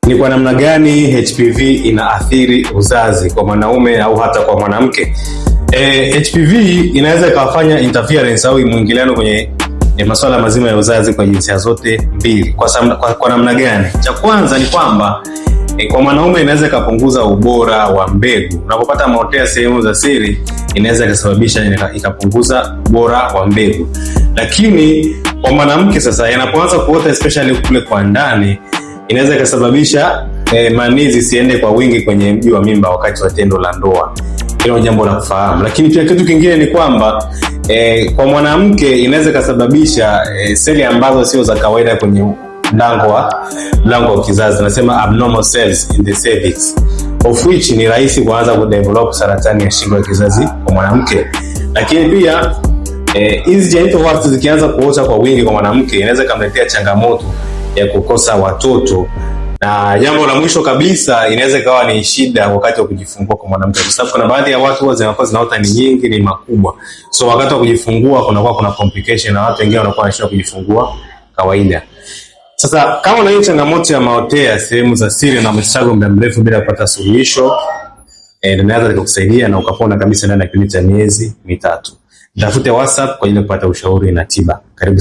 Ni kwa namna gani HPV inaathiri uzazi kwa mwanaume au hata kwa mwanamke? HPV inaweza ikawafanya interference au mwingiliano kwenye masuala mazima ya uzazi kwa jinsia zote mbili. Kwa namna gani? Cha kwanza ni kwamba kwa mwanaume inaweza ikapunguza ubora wa mbegu. Unapopata maotea sehemu za siri, inaweza ikasababisha ikapunguza ubora wa mbegu. Lakini kwa mwanamke sasa, yanapoanza kuota especially kule kwa ndani, inaweza ikasababisha manii zisiende kwa wingi kwenye mji wa mimba wakati wa tendo la ndoa. Hilo jambo la kufahamu. Lakini pia kitu kingine ni kwamba kwa mwanamke inaweza ikasababisha seli ambazo sio za kawaida kwenye mlango wa kizazi, nasema abnormal cells in the cervix, of which ni rahisi kuanza kudevelop saratani ya shingo ya kizazi kwa mwanamke. Lakini pia hizi genital warts zikianza kuota kwa wingi kwa mwanamke, inaweza kumletea changamoto ya kukosa watoto. Na jambo la mwisho kabisa, inaweza ikawa ni shida wakati wa kujifungua kwa mwanamke, kwa sababu kuna baadhi ya watu zinakuwa zinaota ni nyingi, ni makubwa. So wakati wa kujifungua kuna complication na watu wengine wanakuwa wanashindwa kujifungua kawaida. Sasa kama una hiyo changamoto ya maotea sehemu za siri na umeshago muda mrefu bila kupata suluhisho, naweza nikukusaidia na ukapona kabisa ndani ya kipindi cha miezi 3. Nitafute WhatsApp kwa ajili ya kupata ushauri na tiba. Karibu.